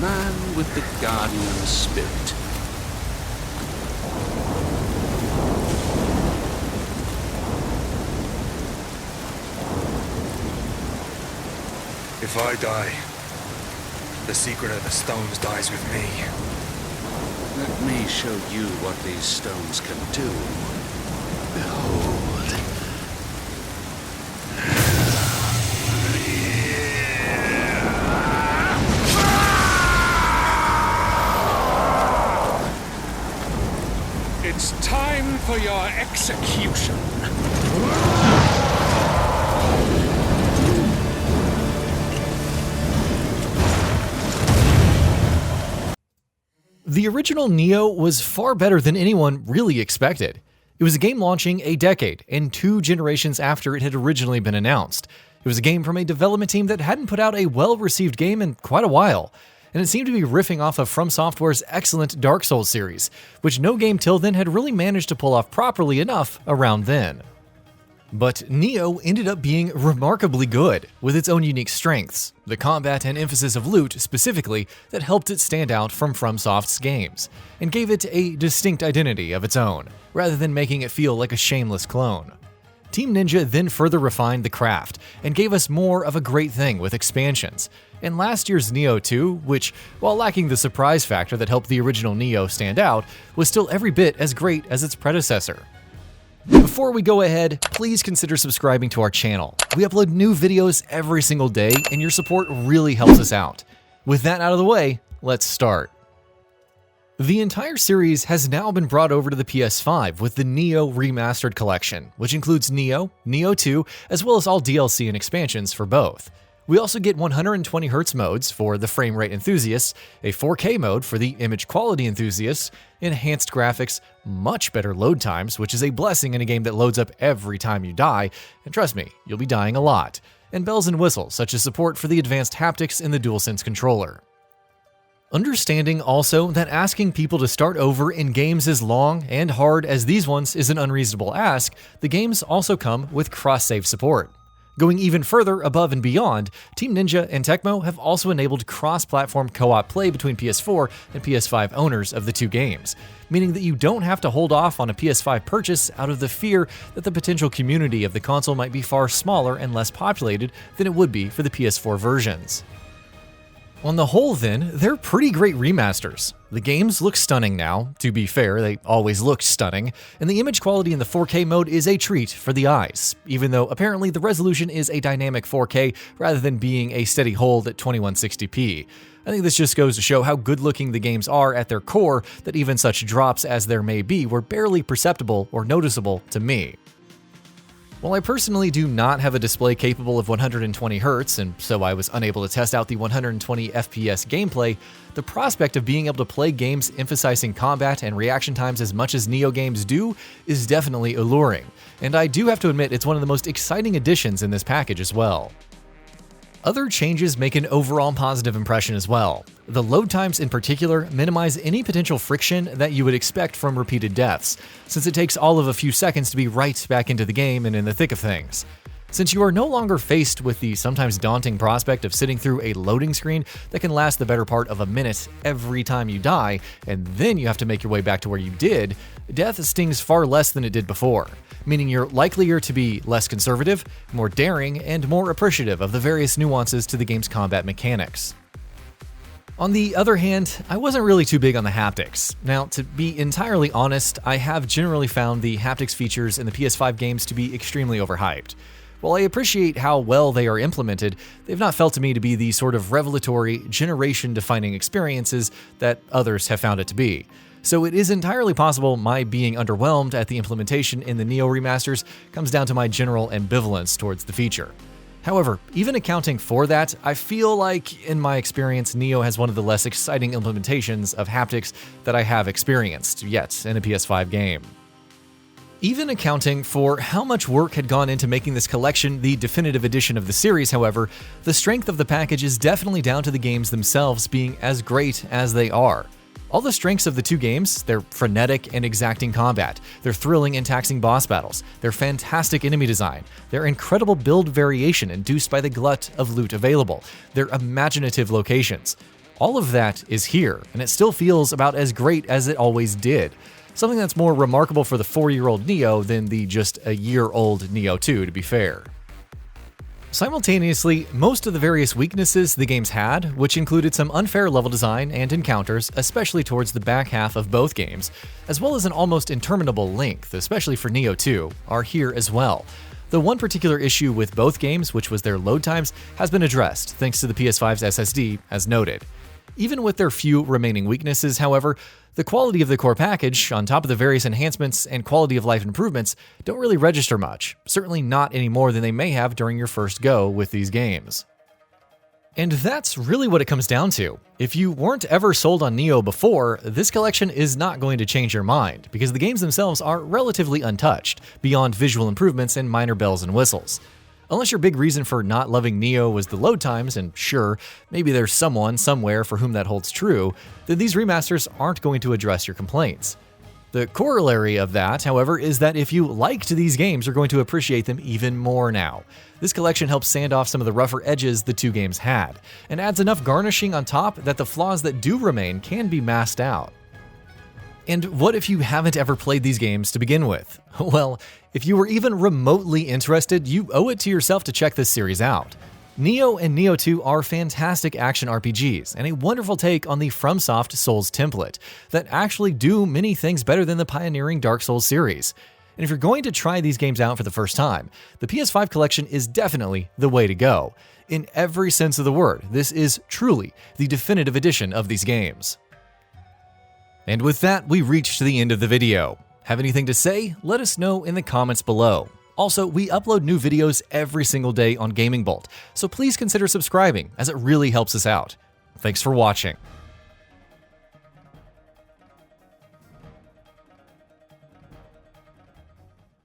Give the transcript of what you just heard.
man with the guardian spirit. If I die, the secret of the stones dies with me. Let me show you what these stones can do. Behold. It's time for your execution. The original Nioh was far better than anyone really expected. It was a game launching a decade and 2 generations after it had originally been announced. It was a game from a development team that hadn't put out a well-received game in quite a while, and it seemed to be riffing off of FromSoftware's excellent Dark Souls series, which no game till then had really managed to pull off properly enough around then. But Nioh ended up being remarkably good, with its own unique strengths, the combat and emphasis of loot specifically that helped it stand out from FromSoft's games, and gave it a distinct identity of its own, rather than making it feel like a shameless clone. Team Ninja then further refined the craft, and gave us more of a great thing with expansions, and last year's Nioh 2, which, while lacking the surprise factor that helped the original Nioh stand out, was still every bit as great as its predecessor. Before we go ahead, please consider subscribing to our channel. We upload new videos every single day, and your support really helps us out. With that out of the way, let's start. The entire series has now been brought over to the PS5 with the Nioh Remastered Collection, which includes Nioh, Nioh 2, as well as all DLC and expansions for both. We also get 120Hz modes for the frame rate enthusiasts, a 4K mode for the image quality enthusiasts, enhanced graphics, much better load times, which is a blessing in a game that loads up every time you die, and trust me, you'll be dying a lot, and bells and whistles such as support for the advanced haptics in the DualSense controller. Understanding also that asking people to start over in games as long and hard as these ones is an unreasonable ask, the games also come with cross-save support. Going even further above and beyond, Team Ninja and Tecmo have also enabled cross-platform co-op play between PS4 and PS5 owners of the 2 games, meaning that you don't have to hold off on a PS5 purchase out of the fear that the potential community of the console might be far smaller and less populated than it would be for the PS4 versions. On the whole then, they're pretty great remasters. The games look stunning now, to be fair, they always looked stunning, and the image quality in the 4K mode is a treat for the eyes, even though apparently the resolution is a dynamic 4K rather than being a steady hold at 2160p. I think this just goes to show how good looking the games are at their core that even such drops as there may be were barely perceptible or noticeable to me. While I personally do not have a display capable of 120Hz, and so I was unable to test out the 120 FPS gameplay, the prospect of being able to play games emphasizing combat and reaction times as much as Nioh games do is definitely alluring, and I do have to admit it's one of the most exciting additions in this package as well. Other changes make an overall positive impression as well. The load times in particular minimize any potential friction that you would expect from repeated deaths, since it takes all of a few seconds to be right back into the game and in the thick of things. Since you are no longer faced with the sometimes daunting prospect of sitting through a loading screen that can last the better part of a minute every time you die, and then you have to make your way back to where you did, death stings far less than it did before, meaning you're likelier to be less conservative, more daring, and more appreciative of the various nuances to the game's combat mechanics. On the other hand, I wasn't really too big on the haptics. Now, to be entirely honest, I have generally found the haptics features in the PS5 games to be extremely overhyped. While I appreciate how well they are implemented, they've not felt to me to be the sort of revelatory, generation-defining experiences that others have found it to be. So it is entirely possible my being underwhelmed at the implementation in the Nioh remasters comes down to my general ambivalence towards the feature. However, even accounting for that, I feel like, in my experience, Nioh has one of the less exciting implementations of haptics that I have experienced yet in a PS5 game. Even accounting for how much work had gone into making this collection the definitive edition of the series, however, the strength of the package is definitely down to the games themselves being as great as they are. All the strengths of the 2 games, their frenetic and exacting combat, their thrilling and taxing boss battles, their fantastic enemy design, their incredible build variation induced by the glut of loot available, their imaginative locations. All of that is here, and it still feels about as great as it always did. Something that's more remarkable for the 4-year-old Nioh than the just a year-old Nioh 2, to be fair. Simultaneously, most of the various weaknesses the games had, which included some unfair level design and encounters, especially towards the back half of both games, as well as an almost interminable length, especially for Nioh 2, are here as well. The one particular issue with both games, which was their load times, has been addressed thanks to the PS5's SSD, as noted. Even with their few remaining weaknesses, however, the quality of the core package, on top of the various enhancements and quality of life improvements, don't really register much, certainly not any more than they may have during your first go with these games. And that's really what it comes down to. If you weren't ever sold on Nioh before, this collection is not going to change your mind, because the games themselves are relatively untouched, beyond visual improvements and minor bells and whistles. Unless your big reason for not loving Nioh was the load times, and sure, maybe there's someone somewhere for whom that holds true, then these remasters aren't going to address your complaints. The corollary of that, however, is that if you liked these games, you're going to appreciate them even more now. This collection helps sand off some of the rougher edges the two games had, and adds enough garnishing on top that the flaws that do remain can be masked out. And what if you haven't ever played these games to begin with? Well, if you were even remotely interested, you owe it to yourself to check this series out. Nioh and Nioh 2 are fantastic action RPGs, and a wonderful take on the FromSoft Souls template, that actually do many things better than the pioneering Dark Souls series. And if you're going to try these games out for the first time, the PS5 collection is definitely the way to go. In every sense of the word, this is truly the definitive edition of these games. And with that, we reached the end of the video. Have anything to say? Let us know in the comments below. Also, we upload new videos every single day on GamingBolt, so please consider subscribing, as it really helps us out. Thanks for watching.